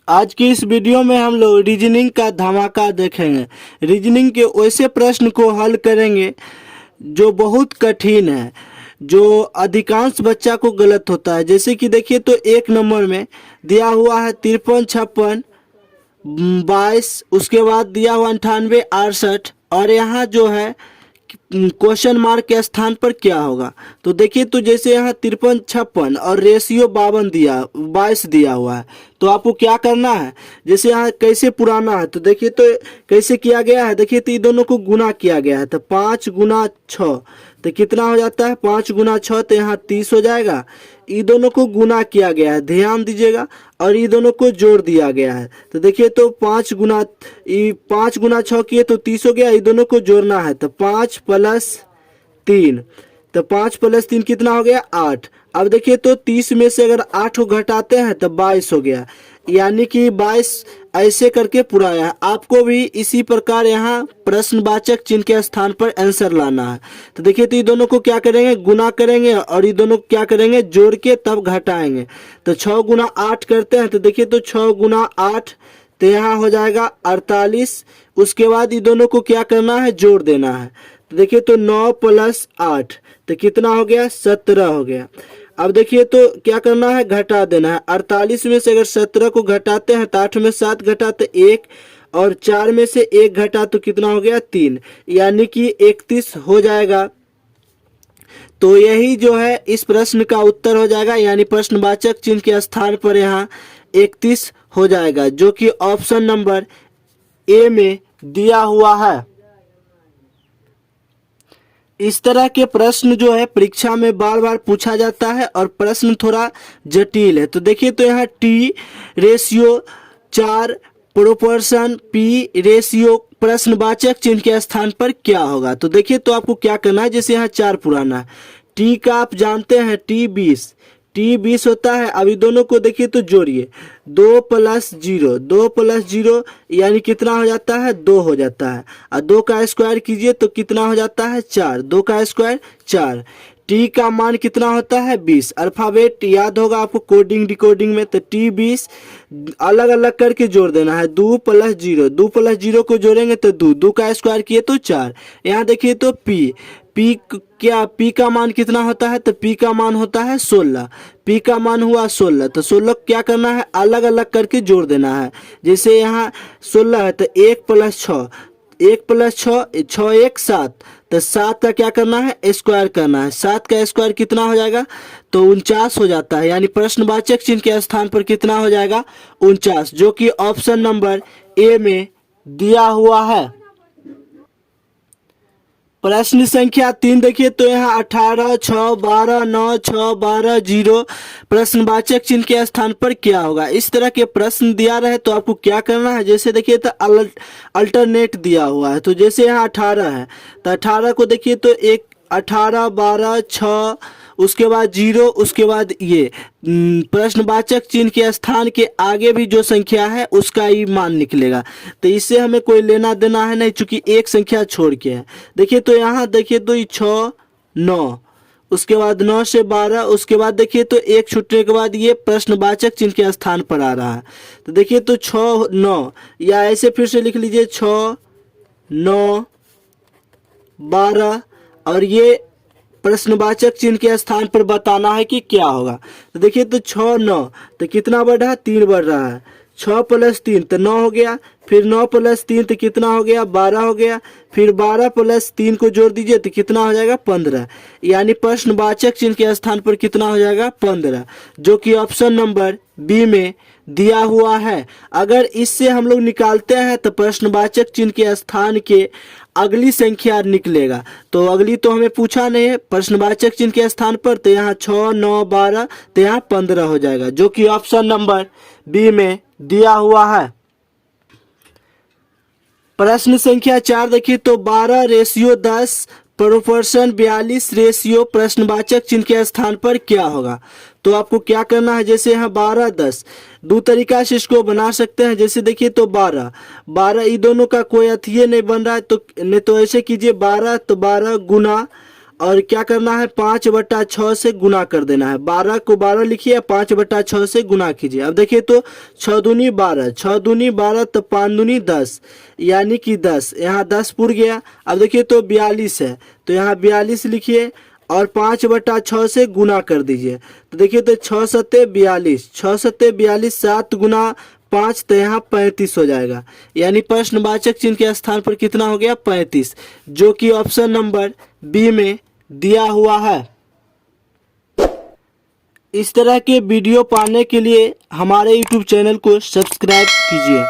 आज की इस वीडियो में हम लोग रीजनिंग का धमाका देखेंगे। रीजनिंग के वैसे प्रश्न को हल करेंगे जो बहुत कठिन है, जो अधिकांश बच्चा को गलत होता है। जैसे कि देखिए तो एक नंबर में दिया हुआ है 53, 56, 22, उसके बाद दिया हुआ 98, 68, और यहाँ जो है क्वेश्चन मार्क के स्थान पर क्या होगा। तो देखिए तो जैसे यहाँ 53, 56 और रेशियो 22 दिया हुआ है, तो आपको क्या करना है, जैसे यहाँ कैसे पुराना है तो देखिए तो कैसे किया गया है। देखिए तो ये दोनों को गुना किया गया है, तो 5 गुना 6 तो कितना हो जाता है, 5 गुना 6 तो यहाँ 30 हो जाएगा। ये दोनों को गुना किया गया है, ध्यान दीजिएगा, और ये दोनों को जोड़ दिया गया है। तो देखिए तो 5 गुना 6 किए तो 30 हो गया। ये दोनों को जोड़ना है तो 5 + 3, तो 5 + 3 कितना हो गया, 8। अब देखिए तो 30 में से अगर 8 को घटाते हैं तो 22 हो गया, यानी कि 22 ऐसे करके पूरा है। आपको भी इसी प्रकार यहाँ प्रश्नवाचक चिन्ह के स्थान पर आंसर लाना है। तो देखिए तो ये दोनों को क्या करेंगे, गुना करेंगे, और ये दोनों को क्या करेंगे, जोड़ के तब घटाएंगे। तो 6 गुना 8 करते हैं, तो देखिए तो 6 गुना 8 तो यहाँ हो जाएगा 48। उसके बाद ये दोनों को क्या करना है, जोड़ देना है। तो देखिए तो 9 + 8 तो कितना हो गया, 17 हो गया। अब देखिए तो क्या करना है, घटा देना है। 48 में से अगर 17 को घटाते हैं तो 8 में 7 घटा तो 1, और 4 में से 1 घटा तो कितना हो गया, 3, यानी कि 31 हो जाएगा। तो यही जो है इस प्रश्न का उत्तर हो जाएगा, यानी प्रश्नवाचक चिन्ह के स्थान पर यहाँ 31 हो जाएगा, जो कि ऑप्शन नंबर ए में दिया हुआ है। इस तरह के प्रश्न जो है परीक्षा में बार बार पूछा जाता है, और प्रश्न थोड़ा जटिल है। तो देखिए तो यहाँ T ratio 4 proportion P ratio प्रश्नवाचक चिन्ह के स्थान पर क्या होगा। तो देखिए तो आपको क्या करना है, जैसे यहाँ 4 पुराना है, T का आप जानते हैं T 20 होता है। अभी दोनों को देखिए तो जोड़िए, 2 + 0, 2 + 0 यानी कितना हो जाता है, 2 हो जाता है, और 2 का स्क्वायर कीजिए तो कितना हो जाता है, 4, 2 का स्क्वायर 4। टी का मान कितना होता है, 20। अल्फाबेट याद होगा आपको कोडिंग डिकोडिंग में, तो T 20 अलग अलग करके जोड़ देना है। 2 + 0, 2 + 0 को जोड़ेंगे तो 2, 2 का स्क्वायर किए तो 4। यहाँ देखिए तो P का मान कितना होता है, तो P का मान होता है 16। P का मान हुआ 16, तो 16 क्या करना है, अलग अलग करके जोड़ देना है। जैसे यहाँ 16 है तो 1 + 6, 1 + 6, 6 1 7, तो 7 का क्या करना है, स्क्वायर करना है। 7 का स्क्वायर कितना हो जाएगा, तो 49 हो जाता है, यानी प्रश्नवाचक चिन्ह के स्थान पर कितना हो जाएगा, 49, जो कि ऑप्शन नंबर ए में दिया हुआ है। प्रश्न संख्या 3 देखिए तो यहाँ 18, 6, 12, 9, 6, 12, 0 प्रश्नवाचक चिन्ह के स्थान पर क्या होगा। इस तरह के प्रश्न दिया रहे तो आपको क्या करना है, जैसे देखिए तो अल्टरनेट दिया हुआ है। तो जैसे यहाँ 18 है तो 18 को देखिए तो 1, 18, 12, 6, उसके बाद 0, उसके बाद ये प्रश्नवाचक चिन्ह के स्थान के आगे भी जो संख्या है उसका ही मान निकलेगा। तो इससे हमें कोई लेना देना है नहीं, चूंकि एक संख्या छोड़ के है। देखिए तो यहाँ देखिए तो 6, 9, उसके बाद 9 से 12, उसके बाद देखिए तो एक छूटने के बाद ये प्रश्नवाचक चिन्ह के स्थान पर आ रहा है। तो देखिए तो 6, 9, या ऐसे फिर से लिख लीजिए 6, 9, 12, और ये प्रश्नवाचक चिन्ह के स्थान पर बताना है कि क्या होगा। तो देखिए तो 6, 9 तो कितना बढ़ रहा है, 3 बढ़ रहा है। 6 + 3 तो 9 हो गया, फिर 9 + 3 तो कितना हो गया, 12 हो गया, फिर 12 + 3 को जोड़ दीजिए तो कितना हो जाएगा, 15, यानी प्रश्नवाचक चिन्ह के स्थान पर कितना हो जाएगा, 15, जो कि ऑप्शन नंबर बी में दिया हुआ है। अगर इससे हम लोग निकालते हैं तो प्रश्नवाचक चिन्ह के स्थान के अगली संख्या निकलेगा। तो अगली तो हमें पूछा नहीं है, प्रश्नवाचक चिन्ह के स्थान पर, तो यहाँ 6, 9, 12 तो यहाँ 15 हो जाएगा, जो कि ऑप्शन नंबर बी में दिया हुआ है। प्रश्न संख्या 4 देखिए तो 12 रेशियो 10 प्रोपोर्शन 42 रेशियो प्रश्नवाचक चिन्ह के स्थान पर क्या होगा। तो आपको क्या करना है, जैसे यहाँ 12, 10 दो तरीका से इसको बना सकते हैं। जैसे देखिए तो 12, 12 ये दोनों का कोई अथिये नहीं बन रहा है, तो नहीं तो ऐसे कीजिए 12 तो 12 गुना, और क्या करना है, 5/6 से गुना कर देना है। 12 को 12 लिखिए, 5/6 से गुना कीजिए। अब देखिए तो 6 दूनी 12, 6 दूनी 12 तो 5 दूनी 10, यानी कि 10, यहाँ 10 पुर गया। अब देखिए तो 42 है, तो यहाँ 42 लिखिए और 5/6 से गुना कर दीजिए। तो देखिए तो 6 सत्ते 42, 6 सत्ते 42, 7 गुना 5, तो यहाँ 35 हो जाएगा। यानी प्रश्नवाचक चिन्ह के स्थान पर कितना हो गया, 35, जो कि ऑप्शन नंबर बी में दिया हुआ है। इस तरह के वीडियो पाने के लिए हमारे YouTube चैनल को सब्सक्राइब कीजिए।